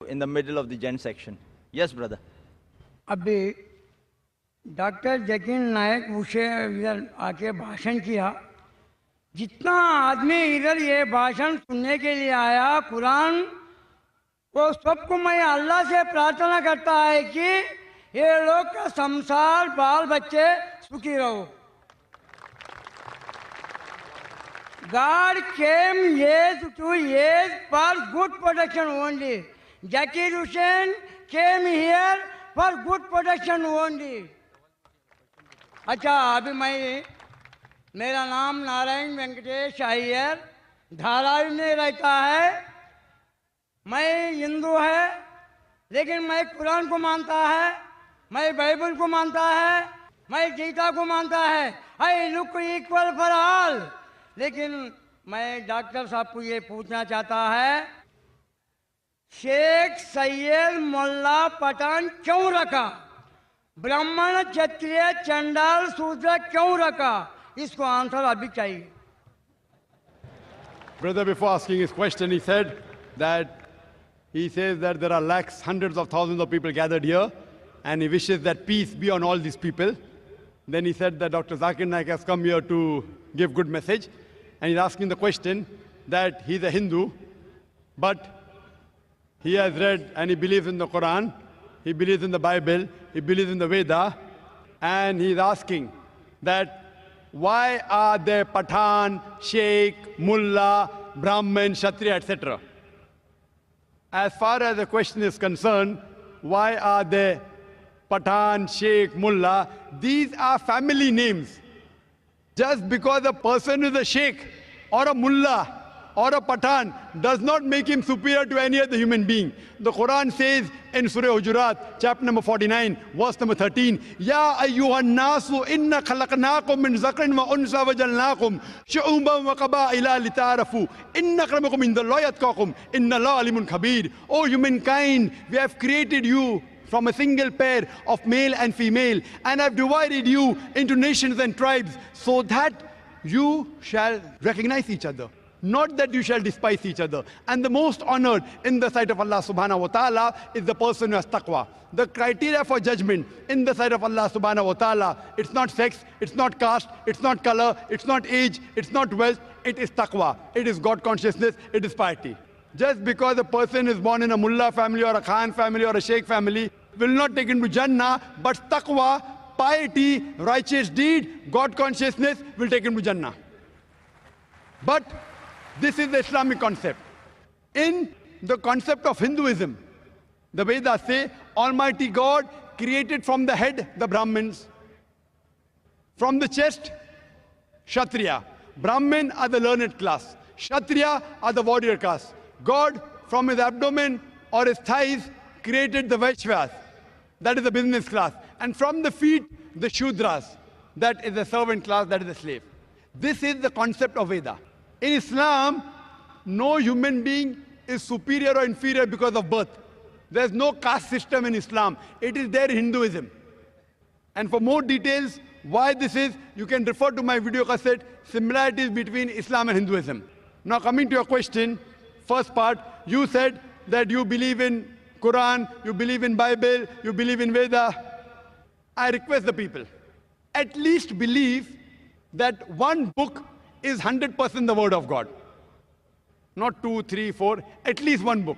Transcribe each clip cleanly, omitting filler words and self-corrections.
in the middle of the gent section. Yes, brother. अभी doctor Zakir नायक उसे इधर आके भाषण किया। जितना आदमी इधर ये भाषण सुनने के लिए आया, कुरान वो सबको मैं अल्लाह से प्रार्थना करता है कि ये लोग का संसार बाल बच्चे सुखी रहो। God came years to years for good protection only. Zakir Hussain came here for good protection only. अच्छा, अभी मेरा नाम नारायण वेंकटेश अय्यर, धारावी में रहता है। मैं हिंदू है, लेकिन मैं कुरान को मानता है, मैं बाइबल को मानता है, मैं गीता को मानता है। I look equal for all. लेकिन मैं डॉक्टर साहब को ये पूछना चाहता है, शेख सैयद मोल्ला पठान क्यों रखा? ब्राह्मण क्षत्रिय चंडाल शूद्र क्यों रखा? इसको आंसर अभी चाहिए। Brother, before asking his question, he says that there are lakhs, hundreds of thousands of people gathered here, and he wishes that peace be on all these people. Then he said that Dr. Zakir Naik has come here to give good message, and he's asking the question that he's a Hindu, but he has read and he believes in the Quran, he believes in the Bible, he believes in the Veda, and he's asking that why are there Pathan, Sheikh, Mullah, Brahmin, Kshatriya, etc.? As far as the question is concerned, why are there Pathan, Sheikh, Mullah? These are family names. Just because a person is a Sheikh or a Mullah or a Pathan does not make him superior to any other human being. The Quran says in Surah Hujurat, chapter number 49, verse number 13, Ya ayyuhan nasu inna khalaqnakum min zakrin wa unsa wa jalnakum shu'uban wa qaba'ila lita'arafu inna akramakum indallahi atqakum inna Allaha alimun khabir. O humankind, we have created you from a single pair of male and female, and have divided you into nations and tribes so that you shall recognize each other, not that you shall despise each other. And the most honored in the sight of Allah subhanahu wa ta'ala is the person who has taqwa. The criteria for judgment in the sight of Allah subhanahu wa ta'ala, it's not sex, it's not caste, it's not color, it's not age, it's not wealth, it is taqwa. It is God consciousness, it is piety. Just because a person is born in a mullah family or a khan family or a sheikh family will not take him to Jannah, but taqwa, piety, righteous deed, God consciousness will take him to Jannah. But this is the Islamic concept. In the concept of Hinduism, the Vedas say Almighty God created from the head the Brahmins, from the chest Kshatriya. Brahmin are the learned class, Kshatriya are the warrior class. God from his abdomen or his thighs created the Vaishyas, that is the business class, and from the feet the Shudras, that is the servant class, that is the slave. This is the concept of Veda. In Islam, no human being is superior or inferior because of birth. There is no caste system in Islam. It is there in Hinduism. And for more details why this is, you can refer to my video cassette, Similarities Between Islam and Hinduism. Now coming to your question, first part, you said that you believe in Quran, you believe in Bible, you believe in Veda. I request the people, at least believe that one book is 100% the word of God. Not 2, 3, 4, at least one book.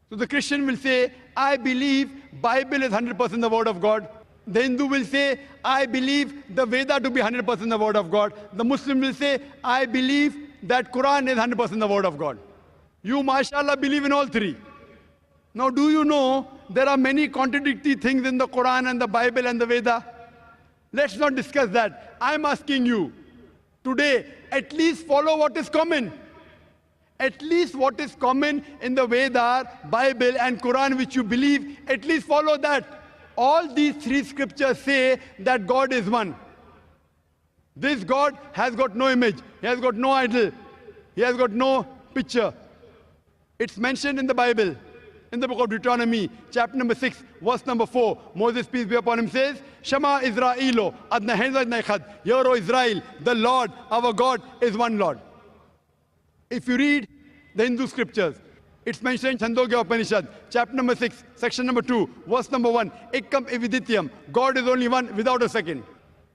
So the Christian will say, I believe Bible is 100% the word of God. The Hindu will say, I believe the Veda to be 100% the word of God. The Muslim will say, I believe that Quran is 100% the word of God. You, mashallah, believe in all three. Now, do you know there are many contradictory things in the Quran and the Bible and the Veda? Let's not discuss that. I'm asking you, today, at least follow what is common. At least what is common in the Veda, Bible and Quran which you believe, at least follow that. All these three scriptures say that God is one. This God has got no image. He has got no idol. He has got no picture. It's mentioned in the Bible. In the book of Deuteronomy, chapter number 6, verse number 4, Moses, peace be upon him, says, Shema Israelo, Adna Henza Nechad, Hear, O Israel, the Lord, our God, is one Lord. If you read the Hindu scriptures, It's mentioned in Chandogya Upanishad, chapter number 6, section number 2, verse number 1. Ekam evidityam. God is only one without a second.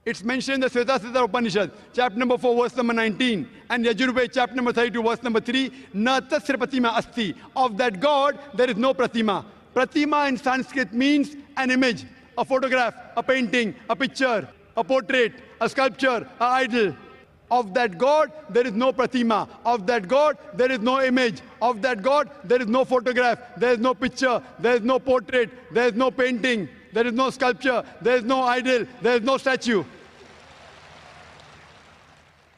It's mentioned in the Svetasvatara Upanishad, chapter number 4, verse number 19. And Yajurveda, chapter number 32, verse number 3. Na tasya pratima asti. Of that God, there is no pratima. Pratima in Sanskrit means an image, a photograph, a painting, a picture, a portrait, a sculpture, an idol. Of that God, there is no pratima. Of that God, there is no image. Of that God, there is no photograph. There is no picture. There is no portrait. There is no painting. There is no sculpture. There is no idol. There is no statue.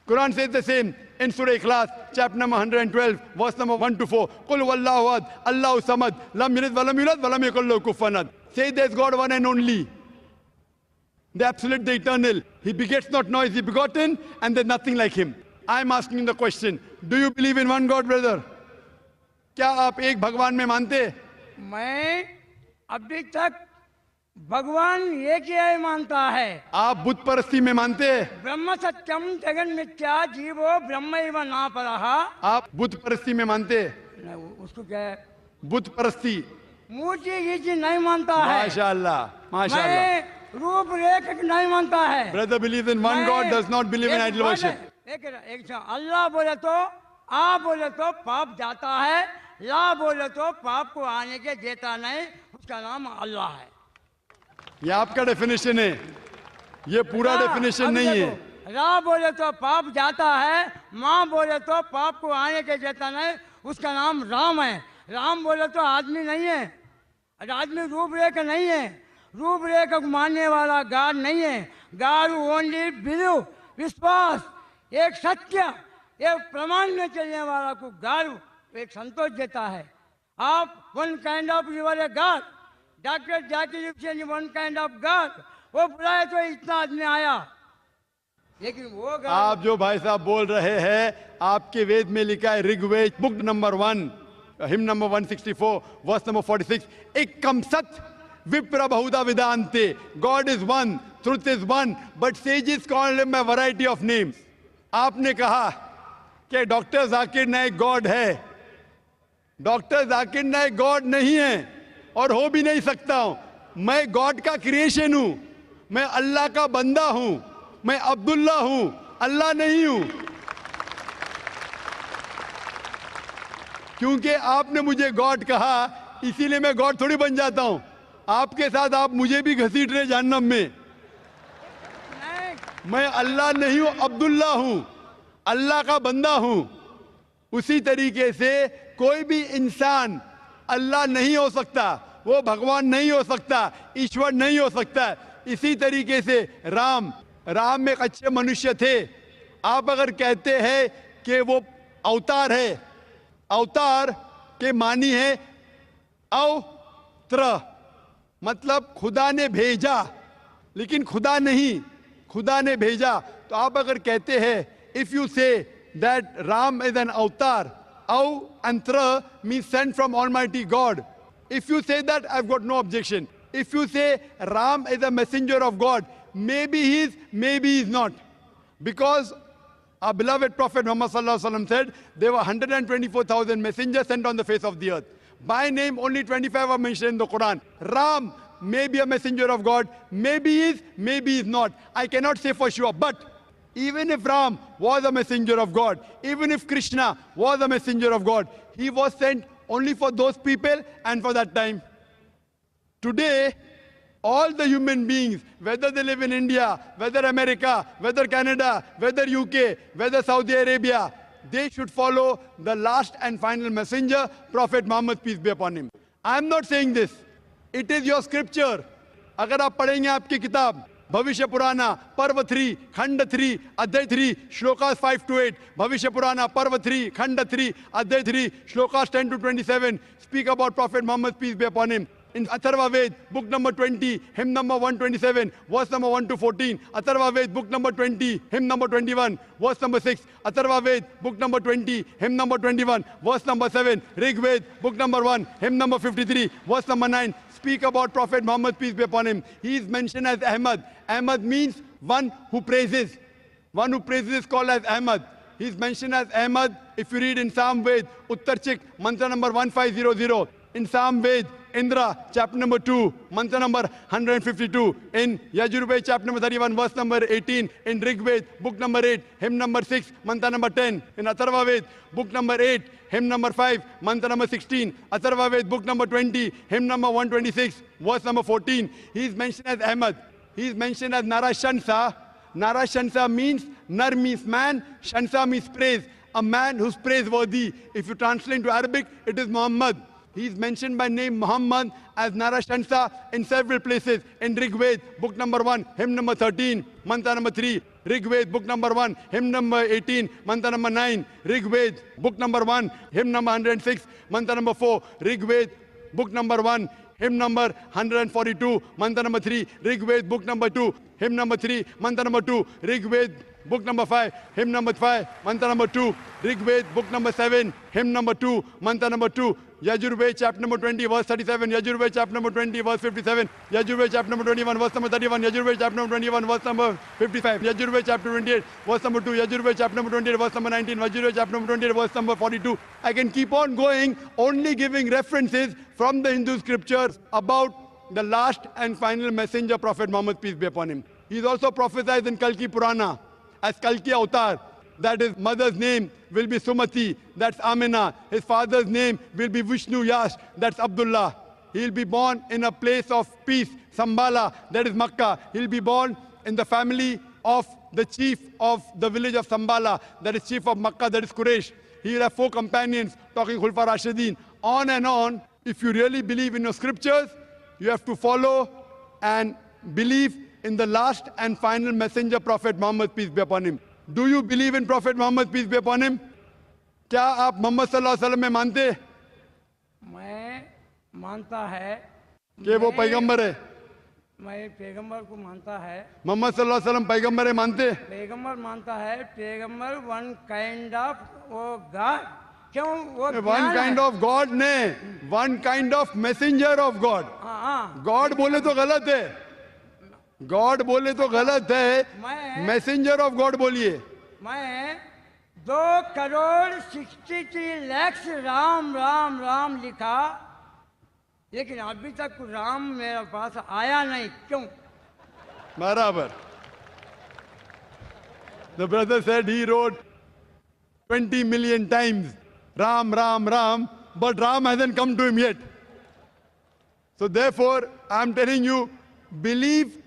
Quran says the same in Surah Ikhlas, chapter number 112, verse number 1 to 4. Qul wallahu ahad, Allahu samad, lam yalid wa lam yulad wa lam yakul lahu kufuwan ahad. Say there is God one and only. The absolute, the eternal. He begets not, nor is he begotten, and there's nothing like him. I'm asking the question, do you believe in one God, brother? क्या आप एक भगवान में मानते? मैं अभी तक भगवान एक ही मानता है। आप बुद्ध परस्ती में मानते हैं? ब्रह्म सत्यम जगन मिथ्या जीवो ब्रह्म एव ना परहा। आप बुद्ध परस्ती में मानते हैं? उसको क्या है? बुद्ध परस्ती। मूर्ति गीर्ति नहीं मानता है। माशाअल्लाह, माशाअल्लाह। मैं रूप रेख नहीं मानता है। Brother believes in one God, does not believe in idol worship. एक अल्लाह बोले तो आ बोले तो पाप जाता है, ला बोले तो पाप को आने के देता नहीं, उसका नाम अल्लाह है। ये आपका डेफिनेशन है, ये पूरा डेफिनेशन नहीं है। रा बोले तो पाप जाता है, माँ बोले तो पाप को आने के देता नहीं, उसका नाम राम है। राम बोले तो आदमी नहीं है, आदमी रूपरेख नहीं है, रूपरेख को मानने वाला गॉड नहीं है। गॉड ओनली बिलीव, विश्वास, एक सत्य, एक प्रमाण में चलने वाला को गॉड एक संतोष देता है। आप one kind of you're a God, doctor Zakir Hussain one kind of God, वो बुलाए तो इतना आदमी आया, लेकिन वो गॉड। आप जो भाई साहब बोल रहे हैं, आपके वेद में लिखा है, Rigveda book number 1, hymn number 164, verse number 46, एकम सत विप्र बहुधा विदान्ते, God is one, truth is one, but sages call him by variety of names. आपने कहा कि डॉक्टर जाकिर नाइक गॉड है। डॉक्टर जाकिर नाइक गॉड नहीं है और हो भी नहीं सकता हूं। मैं गॉड का क्रिएशन हूं, मैं अल्लाह का बंदा हूं, मैं अब्दुल्ला हूं, अल्लाह नहीं हूं। क्योंकि आपने मुझे गॉड कहा, इसीलिए मैं गॉड थोड़ी बन जाता हूं। आपके साथ आप मुझे भी घसीट रहे जहन्नम में। मैं अल्लाह नहीं हूं, अब्दुल्ला हूं, अल्लाह का बंदा हूं। उसी तरीके से कोई भी इंसान अल्लाह नहीं हो सकता, वो भगवान नहीं हो सकता, ईश्वर नहीं हो सकता। इसी तरीके से राम एक अच्छे मनुष्य थे। आप अगर कहते हैं कि वो अवतार है, अवतार के मानी है अवत्र, मतलब खुदा ने भेजा, लेकिन खुदा नहीं, खुदा ने भेजा। तो आप अगर कहते हैं, if you say that Ram is an अवतार, aw and tra means sent from Almighty God. If you say that, I've got no objection. If you say Ram is a messenger of God, maybe he is, maybe he is not. Because our beloved Prophet Muhammad sallallahu alaihi wasallam said there were 124,000 messengers sent on the face of the earth. By name, only 25 are mentioned in the Quran. Ram may be a messenger of God, maybe he is, maybe he is not. I cannot say for sure. But even if Ram was a messenger of God, even if Krishna was a messenger of God, he was sent only for those people and for that time. Today, all the human beings, whether they live in India, whether America, whether Canada, whether UK, whether Saudi Arabia, they should follow the last and final messenger, Prophet Muhammad, peace be upon him. I am not saying this. It is your scripture. अगर आप पढ़ेंगे आपकी किताब भविष्य पुराना पर्व 3 खंड 3 अध्याय 3 श्लोकास 5 to 8, भविष्य पुराना पर्व 3 खंड 3 अध्याय 3 shlokas 10 to 27 speak about Prophet Muhammad, peace be upon him. In Atharva Ved, book number 20, hymn number 127, verse number 1 to 14. Atharva Ved, book number 20, hymn number 21, verse number 6. Atharva Ved, book number 20, hymn number 21, verse number 7. Rig Ved, book number 1, hymn number 53, verse number 9. Speak about Prophet Muhammad, peace be upon him. He is mentioned as Ahmad. Ahmad means one who praises. One who praises is called as Ahmad. He's mentioned as Ahmad. If you read in Sam Ved, Uttarchik, mantra number 1500. In Sam Ved, Indra, chapter number 2, mantra number 152. In Yajurved, chapter number 31, verse number 18. In Rig Ved, book number 8, hymn number 6, mantra number 10. In Atharva Ved, book number 8, hymn number 5, mantra number 16. Atharva Ved, book number 20, hymn number 126, verse number 14. He is mentioned as Ahmad. He is mentioned as Narashansa. Narashansa means, Nar means man, Shansa means praise. A man who's praiseworthy. If you translate into Arabic, it is Muhammad. He is mentioned by name Muhammad as Narashansa in several places. In Rig Ved, book number 1, hymn number 13, mantra number 3. Rig Ved, book number 1, hymn number 18, mantra number 9. Rig Ved, book number 1, hymn number 106, mantra number 4. Rig Ved, book number 1, hymn number 142, mantra number 3. Rig Ved, book number 2, hymn number 3, mantra number 2. Rig Ved, book number 5, hymn number 5, mantra number 2. Rig Ved, book number 7, hymn number 2, mantra number 2. Yajurved, chapter number 20, verse 37. Yajurved, chapter number 20, verse 57. Yajurved, chapter number 21, verse number 31. Yajurved, chapter number 21, verse number 55. Yajurved, chapter 28, verse number 2. Yajurved, chapter number 28, verse number 19. Yajurved, chapter number 28, verse number 42. I can keep on going, only giving references from the Hindu scriptures about the last and final messenger, Prophet Muhammad, peace be upon him. He is also prophesied in Kalki Purana as Kalki Avatar, that his mother's name will be Sumati, that's Amina. His father's name will be Vishnu Yash, that's Abdullah. He'll be born in a place of peace, Sambala, that is Makkah. He'll be born in the family of the chief of the village of Sambala, that is chief of Makkah, that is Quraysh. He'll have 4 companions, talking Khulfa Rashidin. On and on. If you really believe in your scriptures, you have to follow and believe in the last and final messenger, Prophet Muhammad, peace be upon him. Do you believe in Prophet Muhammad, peace be upon him? क्या आप मोहम्मद सल्लल्लाहु अलैहि वसल्लम में मानते हैं मैं मानता है कि वो पैगंबर है? मैं पैगंबर को मानता है मोहम्मद सल्लल्लाहु अलैहि वसल्लम पैगंबर है, मानते हैं? पैगंबर मानता है पैगंबर वन काइंड ऑफ वो गॉड क्यों वो वन काइंड ऑफ गॉड ने one kind of messenger of God. God बोले तो गलत है, गॉड बोले तो गलत है, मैसेंजर ऑफ गॉड बोलिए. मैं 2,63 लाख राम राम राम लिखा, लेकिन अभी तक राम मेरे पास आया नहीं, क्यों? बराबर. The brother said he wrote 20 million times Ram, Ram, Ram, but Ram hasn't come to him yet. So therefore, I'm telling you, believe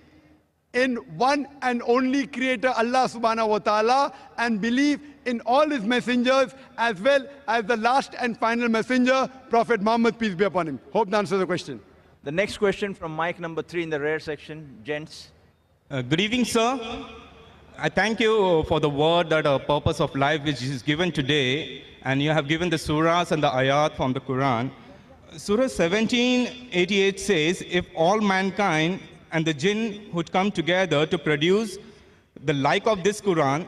in one and only creator, Allah subhanahu wa ta'ala, and believe in all his messengers as well as the last and final messenger, Prophet Muhammad, peace be upon him. Hope that answers the question. The next question from mic number 3 in the rear section, gents. Good evening, sir. I thank you for the word that a purpose of life which is given today, and you have given the surahs and the ayat from the Quran. Surah 1788 says, if all mankind and the jinn would come together to produce the like of this Quran,